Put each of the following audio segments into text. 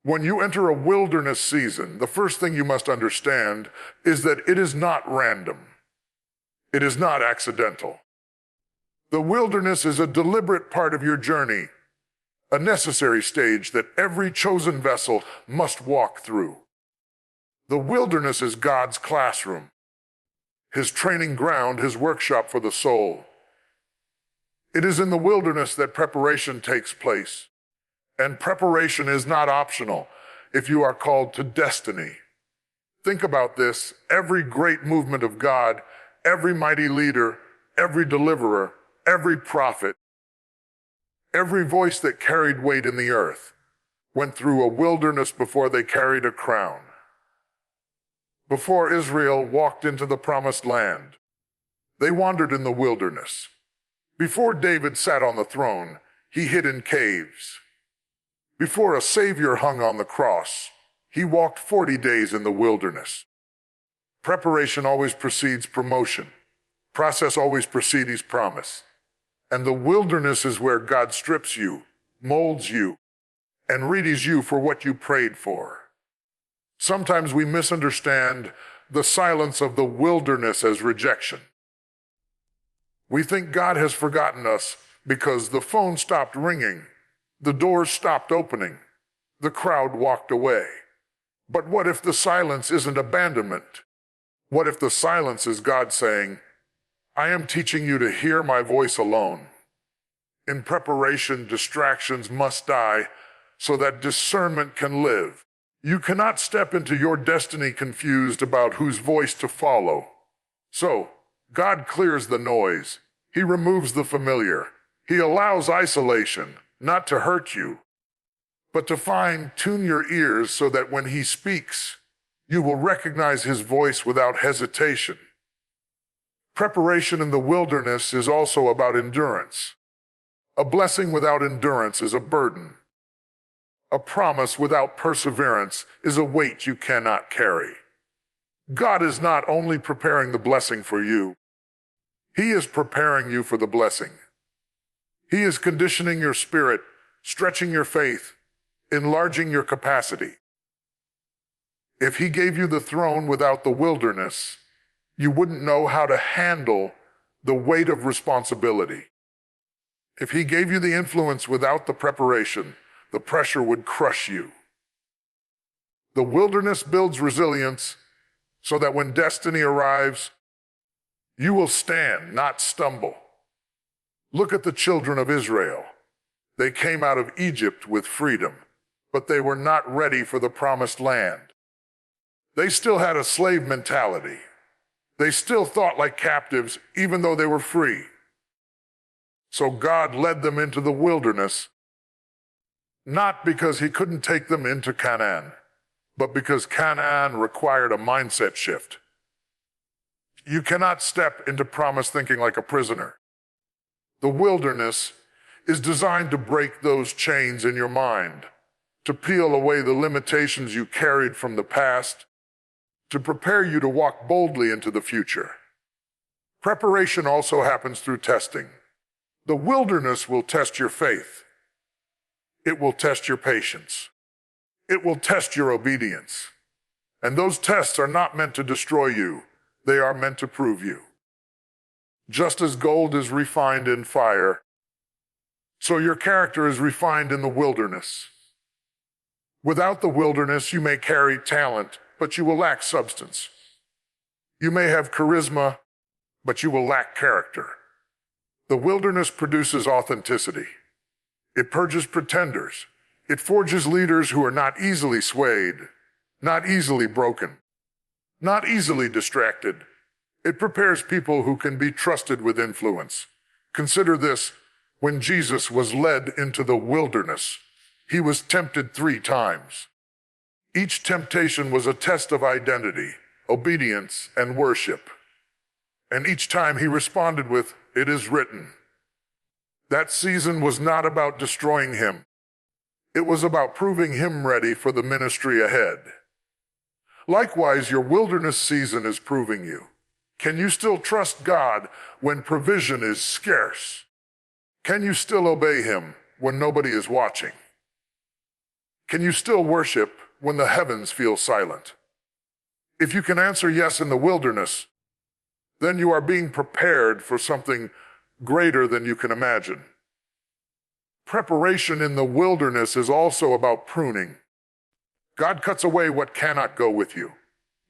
When you enter a wilderness season, the first thing you must understand is that it is not random. It is not accidental. The wilderness is a deliberate part of your journey, a necessary stage that every chosen vessel must walk through. The wilderness is God's classroom, His training ground, His workshop for the soul. It is in the wilderness that preparation takes place. And preparation is not optional if you are called to destiny. Think about this. Every great movement of God, every mighty leader, every deliverer, every prophet, every voice that carried weight in the earth went through a wilderness before they carried a crown. Before Israel walked into the promised land, they wandered in the wilderness. Before David sat on the throne, he hid in caves. Before a Savior hung on the cross, he walked 40 days in the wilderness. Preparation always precedes promotion. Process always precedes promise. And the wilderness is where God strips you, molds you, and readies you for what you prayed for. Sometimes we misunderstand the silence of the wilderness as rejection. We think God has forgotten us because the phone stopped ringing, the doors stopped opening, the crowd walked away. But what if the silence isn't abandonment? What if the silence is God saying, I am teaching you to hear my voice alone. In preparation, distractions must die so that discernment can live. You cannot step into your destiny confused about whose voice to follow. So, God clears the noise. He removes the familiar. He allows isolation, not to hurt you, but to fine-tune your ears so that when He speaks, you will recognize His voice without hesitation. Preparation in the wilderness is also about endurance. A blessing without endurance is a burden. A promise without perseverance is a weight you cannot carry. God is not only preparing the blessing for you, He is preparing you for the blessing. He is conditioning your spirit, stretching your faith, enlarging your capacity. If He gave you the throne without the wilderness, you wouldn't know how to handle the weight of responsibility. If He gave you the influence without the preparation, the pressure would crush you. The wilderness builds resilience so that when destiny arrives, you will stand, not stumble. Look at the children of Israel. They came out of Egypt with freedom, but they were not ready for the promised land. They still had a slave mentality. They still thought like captives, even though they were free. So God led them into the wilderness, not because He couldn't take them into Canaan, but because Canaan required a mindset shift. You cannot step into promise thinking like a prisoner. The wilderness is designed to break those chains in your mind, to peel away the limitations you carried from the past, to prepare you to walk boldly into the future. Preparation also happens through testing. The wilderness will test your faith. It will test your patience. It will test your obedience. And those tests are not meant to destroy you. They are meant to prove you. Just as gold is refined in fire, so your character is refined in the wilderness. Without the wilderness, you may carry talent, but you will lack substance. You may have charisma, but you will lack character. The wilderness produces authenticity. It purges pretenders. It forges leaders who are not easily swayed, not easily broken, not easily distracted. It prepares people who can be trusted with influence. Consider this: when Jesus was led into the wilderness, He was tempted 3 times. Each temptation was a test of identity, obedience, and worship. And each time He responded with, "It is written." That season was not about destroying Him. It was about proving Him ready for the ministry ahead. Likewise, your wilderness season is proving you. Can you still trust God when provision is scarce? Can you still obey Him when nobody is watching? Can you still worship when the heavens feel silent? If you can answer yes in the wilderness, then you are being prepared for something greater than you can imagine. Preparation in the wilderness is also about pruning. God cuts away what cannot go with you.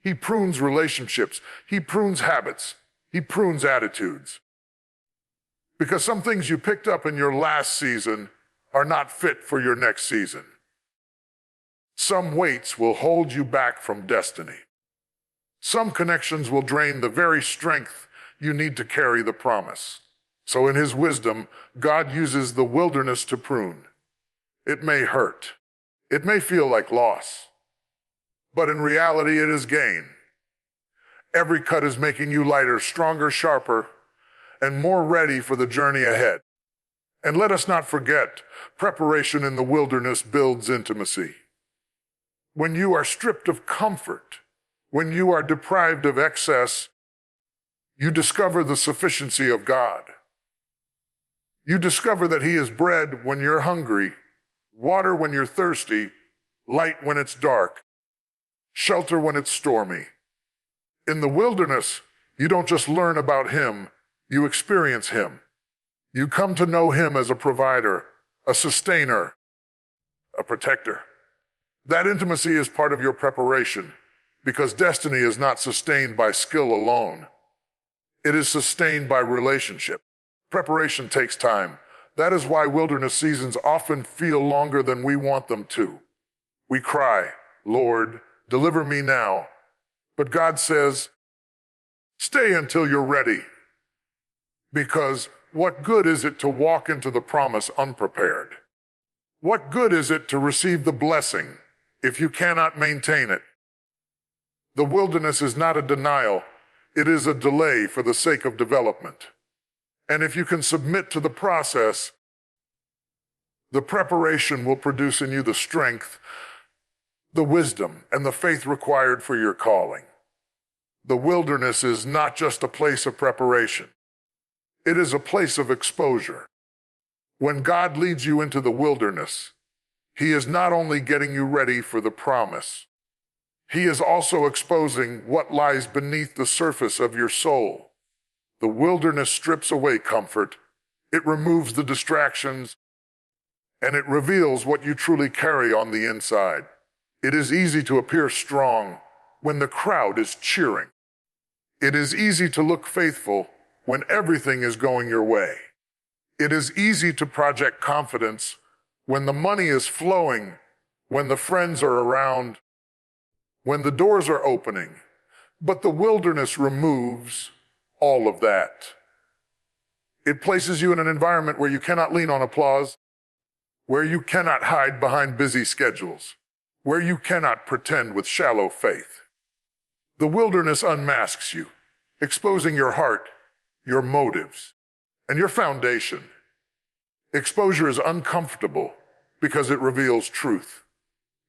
He prunes relationships. He prunes habits. He prunes attitudes. Because some things you picked up in your last season are not fit for your next season. Some weights will hold you back from destiny. Some connections will drain the very strength you need to carry the promise. So in His wisdom, God uses the wilderness to prune. It may hurt. It may feel like loss. But in reality, it is gain. Every cut is making you lighter, stronger, sharper, and more ready for the journey ahead. And let us not forget, preparation in the wilderness builds intimacy. When you are stripped of comfort, when you are deprived of excess, you discover the sufficiency of God. You discover that He is bread when you're hungry, water when you're thirsty, light when it's dark, shelter when it's stormy. In the wilderness, you don't just learn about Him, you experience Him. You come to know Him as a provider, a sustainer, a protector. That intimacy is part of your preparation, because destiny is not sustained by skill alone. It is sustained by relationship. Preparation takes time. That is why wilderness seasons often feel longer than we want them to. We cry, "Lord, deliver me now." But God says, stay until you're ready. Because what good is it to walk into the promise unprepared? What good is it to receive the blessing if you cannot maintain it? The wilderness is not a denial. It is a delay for the sake of development. And if you can submit to the process, the preparation will produce in you the strength, the wisdom, and the faith required for your calling. The wilderness is not just a place of preparation. It is a place of exposure. When God leads you into the wilderness, He is not only getting you ready for the promise, He is also exposing what lies beneath the surface of your soul. The wilderness strips away comfort, it removes the distractions, and it reveals what you truly carry on the inside. It is easy to appear strong when the crowd is cheering. It is easy to look faithful when everything is going your way. It is easy to project confidence when the money is flowing, when the friends are around, when the doors are opening. But the wilderness removes all of that. It places you in an environment where you cannot lean on applause, where you cannot hide behind busy schedules, where you cannot pretend with shallow faith. The wilderness unmasks you, exposing your heart, your motives, and your foundation. Exposure is uncomfortable because it reveals truth.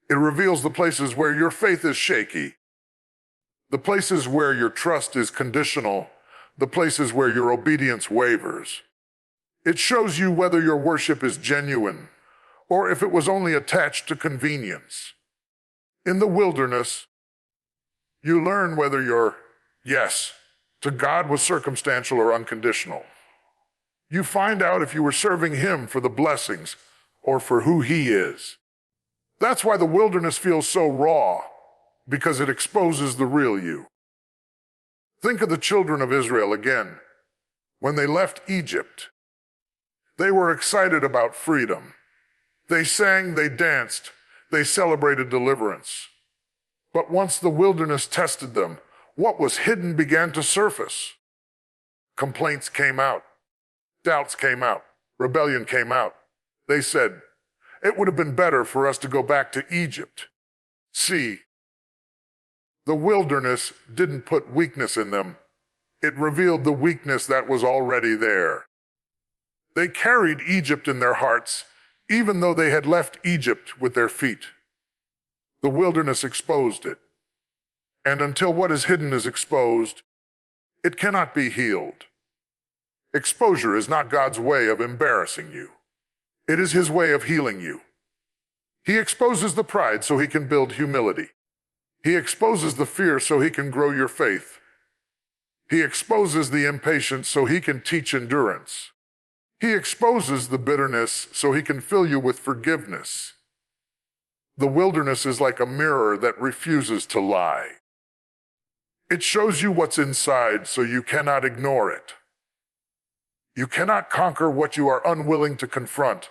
It reveals the places where your faith is shaky, the places where your trust is conditional, the places where your obedience wavers. It shows you whether your worship is genuine or if it was only attached to convenience. In the wilderness, you learn whether your yes to God was circumstantial or unconditional. You find out if you were serving Him for the blessings or for who He is. That's why the wilderness feels so raw, because it exposes the real you. Think of the children of Israel again. When they left Egypt, they were excited about freedom. They sang, they danced, they celebrated deliverance. But once the wilderness tested them, what was hidden began to surface. Complaints came out. Doubts came out. Rebellion came out. They said, "It would have been better for us to go back to Egypt." See, the wilderness didn't put weakness in them. It revealed the weakness that was already there. They carried Egypt in their hearts, even though they had left Egypt with their feet. The wilderness exposed it. And until what is hidden is exposed, it cannot be healed. Exposure is not God's way of embarrassing you. It is His way of healing you. He exposes the pride so he can build humility. He exposes the fear so he can grow your faith. He exposes the impatience so he can teach endurance. He exposes the bitterness so he can fill you with forgiveness. The wilderness is like a mirror that refuses to lie. It shows you what's inside so you cannot ignore it. You cannot conquer what you are unwilling to confront,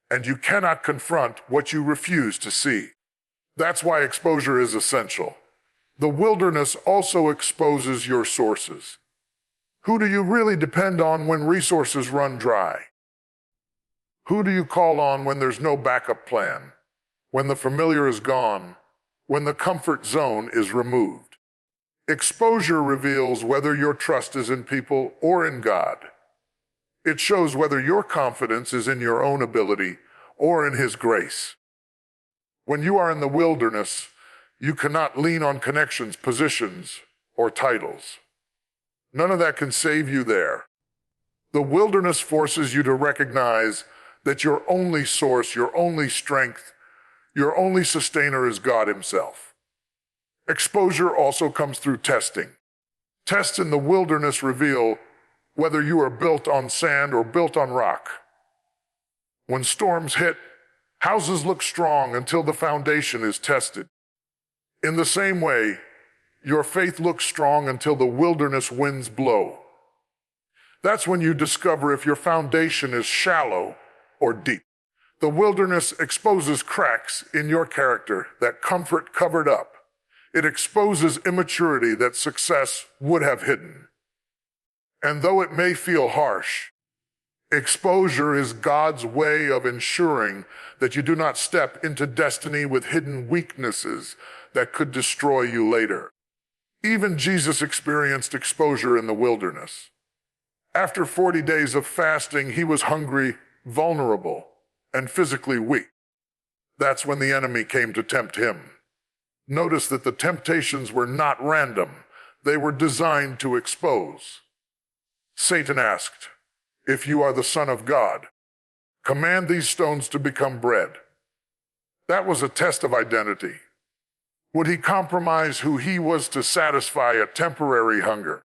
and you cannot confront what you refuse to see. That's why exposure is essential. The wilderness also exposes your sources. Who do you really depend on when resources run dry? Who do you call on when there's no backup plan? When the familiar is gone? When the comfort zone is removed? Exposure reveals whether your trust is in people or in God. It shows whether your confidence is in your own ability or in His grace. When you are in the wilderness, you cannot lean on connections, positions, or titles. None of that can save you there. The wilderness forces you to recognize that your only source, your only strength, your only sustainer is God Himself. Exposure also comes through testing. Tests in the wilderness reveal whether you are built on sand or built on rock. When storms hit, houses look strong until the foundation is tested. In the same way, your faith looks strong until the wilderness winds blow. That's when you discover if your foundation is shallow or deep. The wilderness exposes cracks in your character that comfort covered up. It exposes immaturity that success would have hidden. And though it may feel harsh, exposure is God's way of ensuring that you do not step into destiny with hidden weaknesses that could destroy you later. Even Jesus experienced exposure in the wilderness. After 40 days of fasting, He was hungry, vulnerable, and physically weak. That's when the enemy came to tempt Him. Notice that the temptations were not random. They were designed to expose. Satan asked, "If you are the Son of God, command these stones to become bread." That was a test of identity. Would he compromise who he was to satisfy a temporary hunger?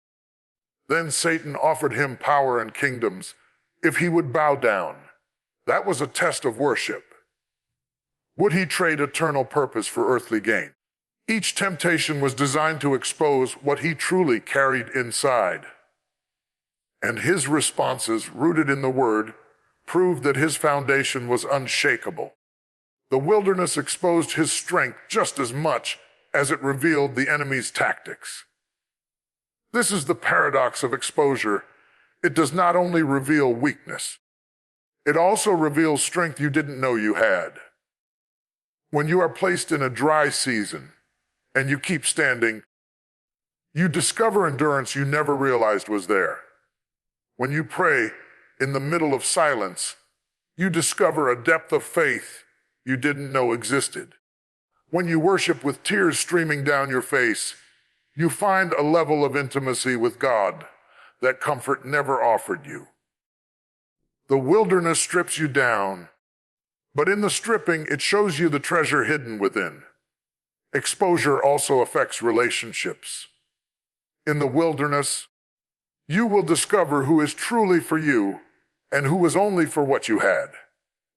Then Satan offered him power and kingdoms if he would bow down. That was a test of worship. Would he trade eternal purpose for earthly gain? Each temptation was designed to expose what he truly carried inside. And his responses, rooted in the Word, proved that his foundation was unshakable. The wilderness exposed his strength just as much as it revealed the enemy's tactics. This is the paradox of exposure. It does not only reveal weakness, it also reveals strength you didn't know you had. When you are placed in a dry season and you keep standing, you discover endurance you never realized was there. When you pray in the middle of silence, you discover a depth of faith you didn't know existed. When you worship with tears streaming down your face, you find a level of intimacy with God that comfort never offered you. The wilderness strips you down, but in the stripping, it shows you the treasure hidden within. Exposure also affects relationships. In the wilderness, you will discover who is truly for you and who is only for what you had.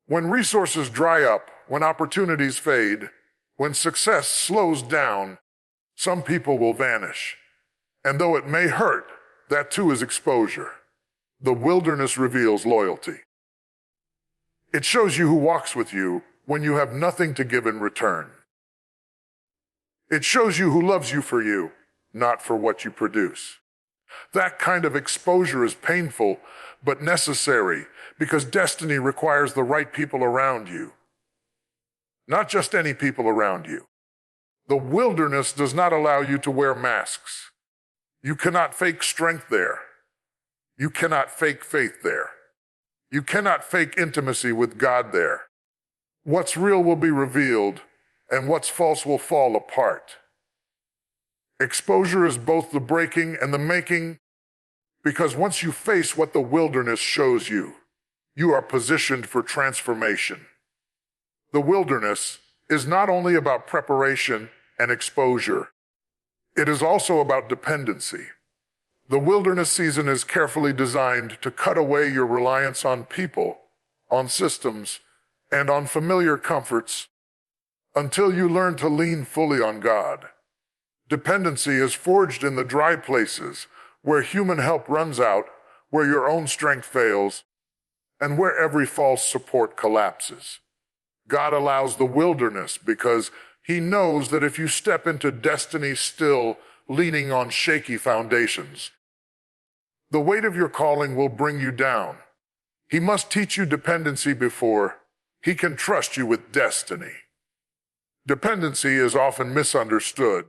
When resources dry up, when opportunities fade, when success slows down, some people will vanish. And though it may hurt, that too is exposure. The wilderness reveals loyalty. It shows you who walks with you when you have nothing to give in return. It shows you who loves you for you, not for what you produce. That kind of exposure is painful, but necessary, because destiny requires the right people around you. Not just any people around you. The wilderness does not allow you to wear masks. You cannot fake strength there. You cannot fake faith there. You cannot fake intimacy with God there. What's real will be revealed, and what's false will fall apart. Exposure is both the breaking and the making, because once you face what the wilderness shows you, you are positioned for transformation. The wilderness is not only about preparation and exposure, it is also about dependency. The wilderness season is carefully designed to cut away your reliance on people, on systems, and on familiar comforts until you learn to lean fully on God. Dependency is forged in the dry places where human help runs out, where your own strength fails, and where every false support collapses. God allows the wilderness because He knows that if you step into destiny still leaning on shaky foundations, the weight of your calling will bring you down. He must teach you dependency before He can trust you with destiny. Dependency is often misunderstood.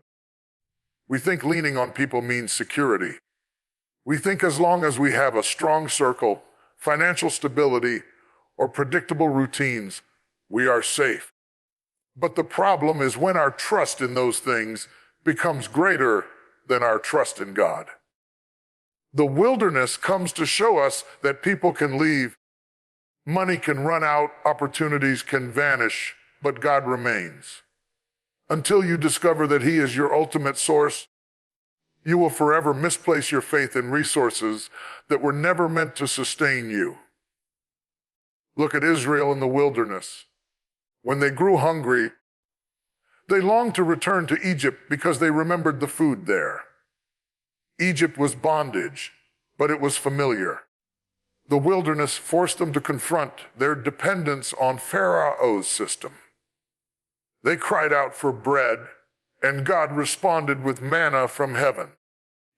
We think leaning on people means security. We think as long as we have a strong circle, financial stability, or predictable routines, we are safe. But the problem is when our trust in those things becomes greater than our trust in God. The wilderness comes to show us that people can leave, money can run out, opportunities can vanish, but God remains. Until you discover that He is your ultimate source, you will forever misplace your faith in resources that were never meant to sustain you. Look at Israel in the wilderness. When they grew hungry, they longed to return to Egypt because they remembered the food there. Egypt was bondage, but it was familiar. The wilderness forced them to confront their dependence on Pharaoh's system. They cried out for bread, and God responded with manna from heaven.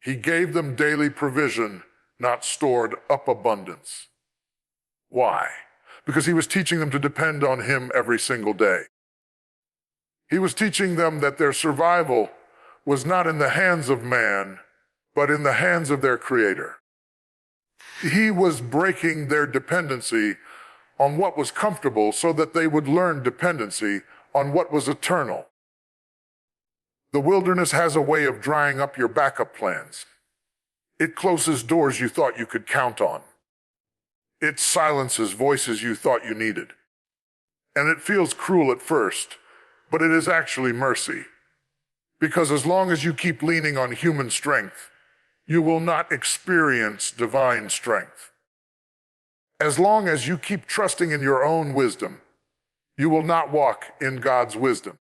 He gave them daily provision, not stored up abundance. Why? Because He was teaching them to depend on Him every single day. He was teaching them that their survival was not in the hands of man, but in the hands of their Creator. He was breaking their dependency on what was comfortable so that they would learn dependency on what was eternal. The wilderness has a way of drying up your backup plans. It closes doors you thought you could count on. It silences voices you thought you needed. And it feels cruel at first, but it is actually mercy. Because as long as you keep leaning on human strength, you will not experience divine strength. As long as you keep trusting in your own wisdom, you will not walk in God's wisdom.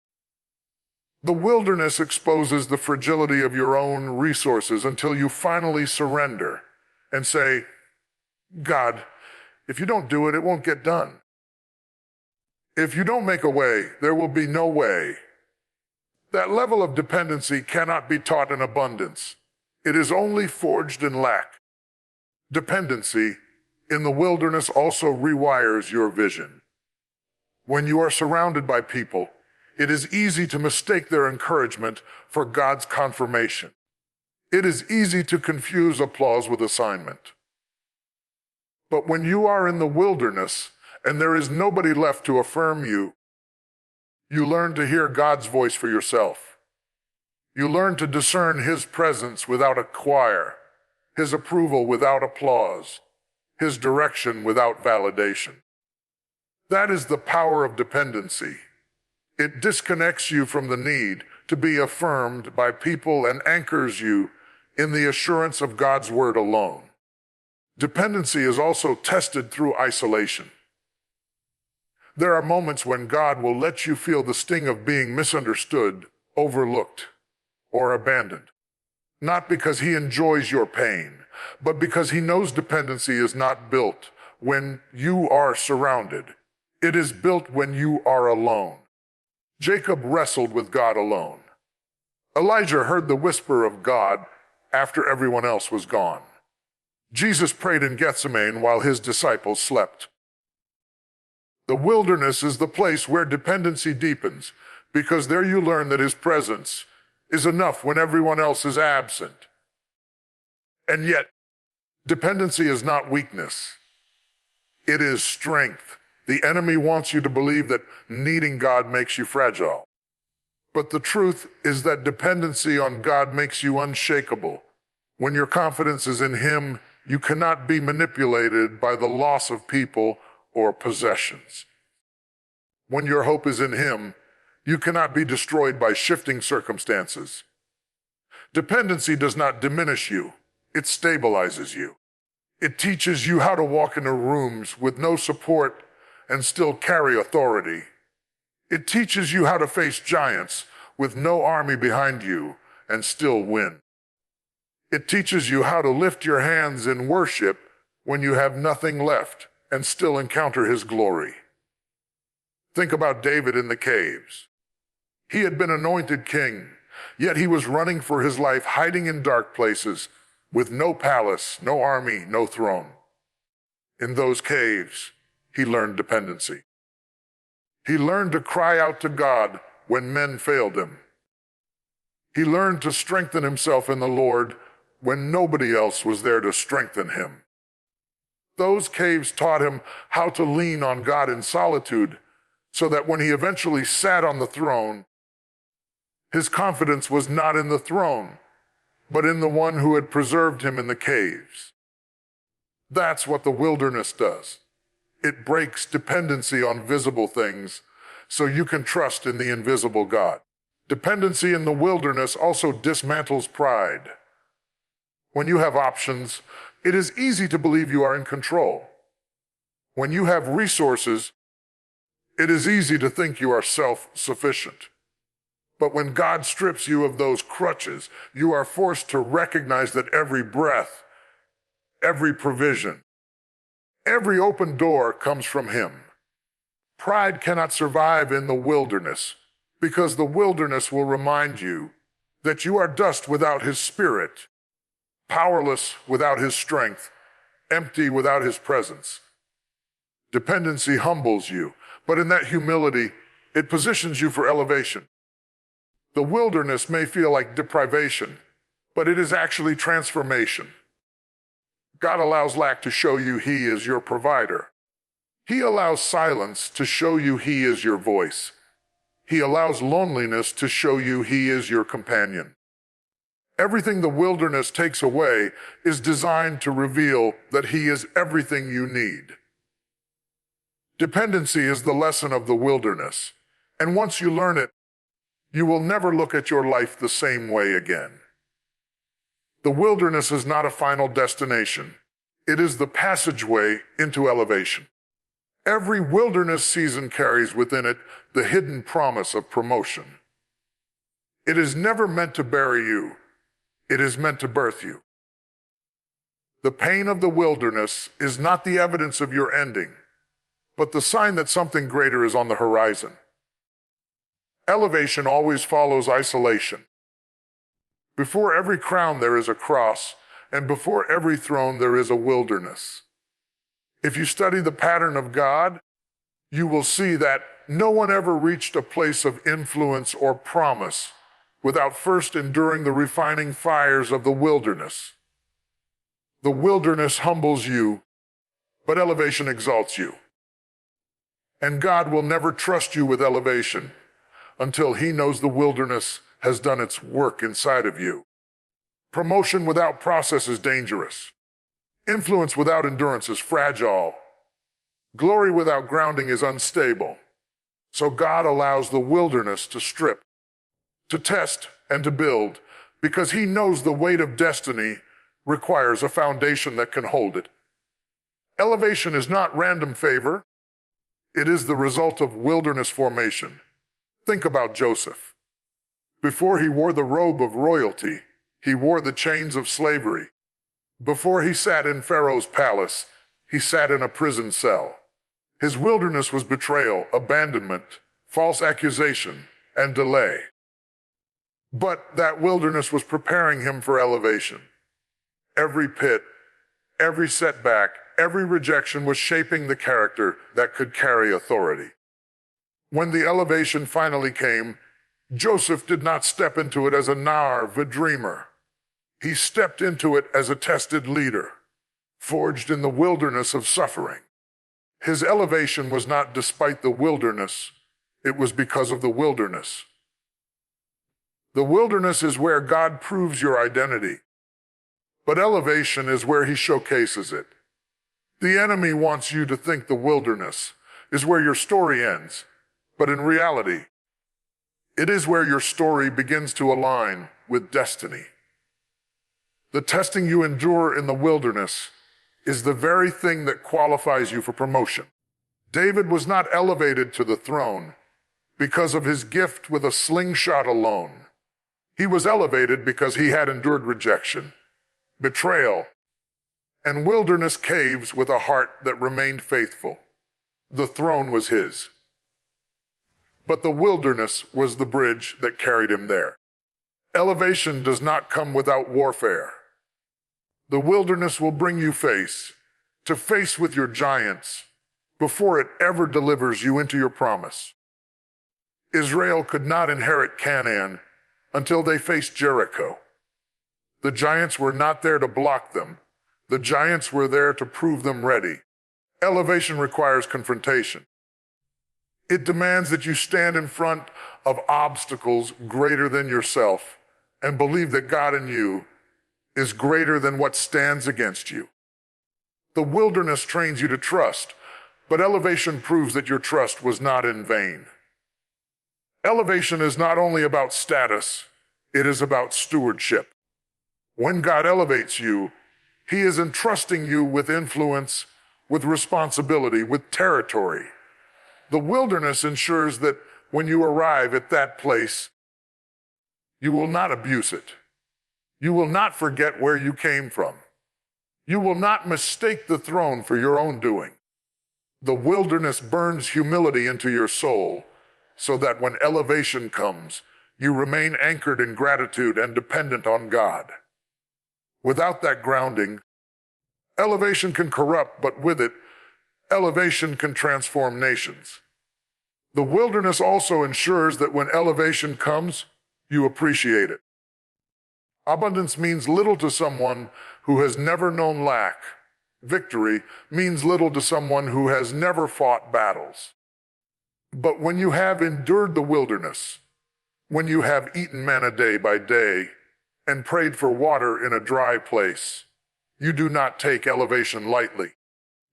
The wilderness exposes the fragility of your own resources until you finally surrender and say, God, if you don't do it, it won't get done. If you don't make a way, there will be no way. That level of dependency cannot be taught in abundance. It is only forged in lack. Dependency in the wilderness also rewires your vision. When you are surrounded by people, it is easy to mistake their encouragement for God's confirmation. It is easy to confuse applause with assignment. But when you are in the wilderness and there is nobody left to affirm you, you learn to hear God's voice for yourself. You learn to discern His presence without a choir, His approval without applause, His direction without validation. That is the power of dependency. It disconnects you from the need to be affirmed by people and anchors you in the assurance of God's word alone. Dependency is also tested through isolation. There are moments when God will let you feel the sting of being misunderstood, overlooked, or abandoned. Not because He enjoys your pain, but because He knows dependency is not built when you are surrounded. It is built when you are alone. Jacob wrestled with God alone. Elijah heard the whisper of God after everyone else was gone. Jesus prayed in Gethsemane while His disciples slept. The wilderness is the place where dependency deepens, because there you learn that His presence is enough when everyone else is absent. And yet, dependency is not weakness. It is strength. The enemy wants you to believe that needing God makes you fragile. But the truth is that dependency on God makes you unshakable. When your confidence is in Him, you cannot be manipulated by the loss of people or possessions. When your hope is in Him, you cannot be destroyed by shifting circumstances. Dependency does not diminish you, it stabilizes you. It teaches you how to walk into rooms with no support and still carry authority. It teaches you how to face giants with no army behind you and still win. It teaches you how to lift your hands in worship when you have nothing left and still encounter His glory. Think about David in the caves. He had been anointed king, yet he was running for his life, hiding in dark places with no palace, no army, no throne. In those caves, he learned dependency. He learned to cry out to God when men failed him. He learned to strengthen himself in the Lord when nobody else was there to strengthen him. Those caves taught him how to lean on God in solitude, so that when he eventually sat on the throne, his confidence was not in the throne, but in the one who had preserved him in the caves. That's what the wilderness does. It breaks dependency on visible things so you can trust in the invisible God. Dependency in the wilderness also dismantles pride. When you have options, it is easy to believe you are in control. When you have resources, it is easy to think you are self-sufficient. But when God strips you of those crutches, you are forced to recognize that every breath, every provision, every open door comes from Him. Pride cannot survive in the wilderness because the wilderness will remind you that you are dust without His Spirit, powerless without His strength, empty without His presence. Dependency humbles you, but in that humility, it positions you for elevation. The wilderness may feel like deprivation, but it is actually transformation. God allows lack to show you He is your provider. He allows silence to show you He is your voice. He allows loneliness to show you He is your companion. Everything the wilderness takes away is designed to reveal that He is everything you need. Dependency is the lesson of the wilderness, and once you learn it, you will never look at your life the same way again. The wilderness is not a final destination. It is the passageway into elevation. Every wilderness season carries within it the hidden promise of promotion. It is never meant to bury you. It is meant to birth you. The pain of the wilderness is not the evidence of your ending, but the sign that something greater is on the horizon. Elevation always follows isolation. Before every crown there is a cross, and before every throne there is a wilderness. If you study the pattern of God, you will see that no one ever reached a place of influence or promise without first enduring the refining fires of the wilderness. The wilderness humbles you, but elevation exalts you. And God will never trust you with elevation until He knows the wilderness has done its work inside of you. Promotion without process is dangerous. Influence without endurance is fragile. Glory without grounding is unstable. So God allows the wilderness to strip, to test, and to build, because He knows the weight of destiny requires a foundation that can hold it. Elevation is not random favor. It is the result of wilderness formation. Think about Joseph. Before he wore the robe of royalty, he wore the chains of slavery. Before he sat in Pharaoh's palace, he sat in a prison cell. His wilderness was betrayal, abandonment, false accusation, and delay. But that wilderness was preparing him for elevation. Every pit, every setback, every rejection was shaping the character that could carry authority. When the elevation finally came, Joseph did not step into it as a narv, a dreamer. He stepped into it as a tested leader, forged in the wilderness of suffering. His elevation was not despite the wilderness, it was because of the wilderness. The wilderness is where God proves your identity, but elevation is where He showcases it. The enemy wants you to think the wilderness is where your story ends, But in reality, it is where your story begins to align with destiny. The testing you endure in the wilderness is the very thing that qualifies you for promotion. David was not elevated to the throne because of his gift with a slingshot alone. He was elevated because he had endured rejection, betrayal, and wilderness caves with a heart that remained faithful. The throne was his, but the wilderness was the bridge that carried him there. Elevation does not come without warfare. The wilderness will bring you face to face with your giants before it ever delivers you into your promise. Israel could not inherit Canaan until they faced Jericho. The giants were not there to block them. The giants were there to prove them ready. Elevation requires confrontation. It demands that you stand in front of obstacles greater than yourself and believe that God in you is greater than what stands against you. The wilderness trains you to trust, but elevation proves that your trust was not in vain. Elevation is not only about status, it is about stewardship. When God elevates you, He is entrusting you with influence, with responsibility, with territory. The wilderness ensures that when you arrive at that place, you will not abuse it. You will not forget where you came from. You will not mistake the throne for your own doing. The wilderness burns humility into your soul so that when elevation comes, you remain anchored in gratitude and dependent on God. Without that grounding, elevation can corrupt, but with it, elevation can transform nations. The wilderness also ensures that when elevation comes, you appreciate it. Abundance means little to someone who has never known lack. Victory means little to someone who has never fought battles. But when you have endured the wilderness, when you have eaten manna day by day and prayed for water in a dry place, you do not take elevation lightly.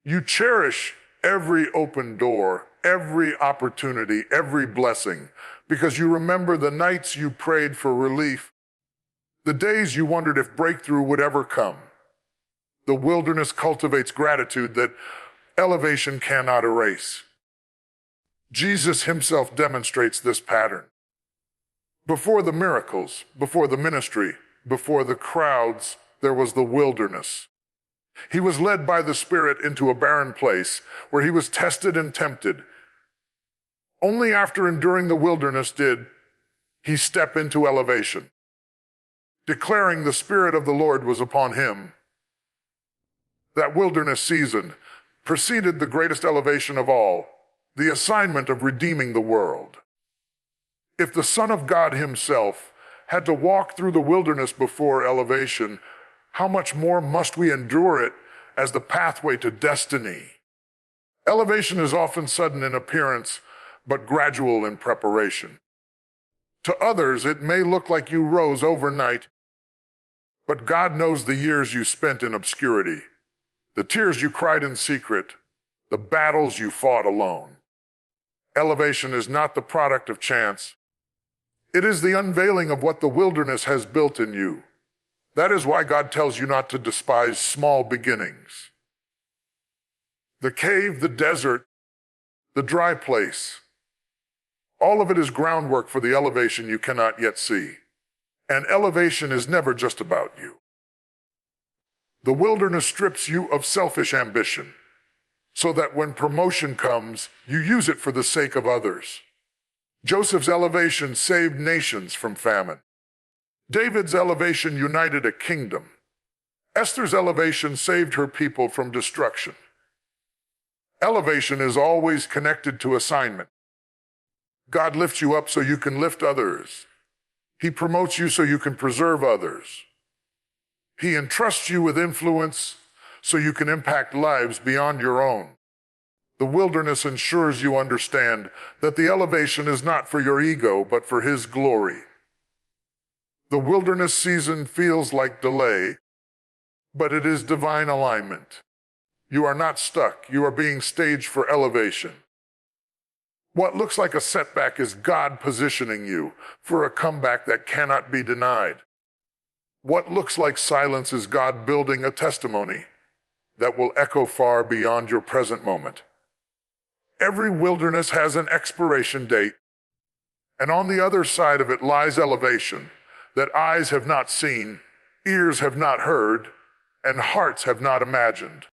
You cherish every open door, every opportunity, every blessing, because you remember the nights you prayed for relief, the days you wondered if breakthrough would ever come. The wilderness cultivates gratitude that elevation cannot erase. Jesus himself demonstrates this pattern. Before the miracles, before the ministry, before the crowds, there was the wilderness. He was led by the Spirit into a barren place where he was tested and tempted. Only after enduring the wilderness did he step into elevation, declaring the Spirit of the Lord was upon him. That wilderness season preceded the greatest elevation of all, the assignment of redeeming the world. If the Son of God himself had to walk through the wilderness before elevation, how much more must we endure it as the pathway to destiny? Elevation is often sudden in appearance, but gradual in preparation. To others, it may look like you rose overnight, but God knows the years you spent in obscurity, the tears you cried in secret, the battles you fought alone. Elevation is not the product of chance. It is the unveiling of what the wilderness has built in you. That is why God tells you not to despise small beginnings. The cave, the desert, the dry place, all of it is groundwork for the elevation you cannot yet see. And elevation is never just about you. The wilderness strips you of selfish ambition, so that when promotion comes, you use it for the sake of others. Joseph's elevation saved nations from famine. David's elevation united a kingdom. Esther's elevation saved her people from destruction. Elevation is always connected to assignment. God lifts you up so you can lift others. He promotes you so you can preserve others. He entrusts you with influence so you can impact lives beyond your own. The wilderness ensures you understand that the elevation is not for your ego, but for His glory. The wilderness season feels like delay, but it is divine alignment. You are not stuck. You are being staged for elevation. What looks like a setback is God positioning you for a comeback that cannot be denied. What looks like silence is God building a testimony that will echo far beyond your present moment. Every wilderness has an expiration date, and on the other side of it lies elevation that eyes have not seen, ears have not heard, and hearts have not imagined.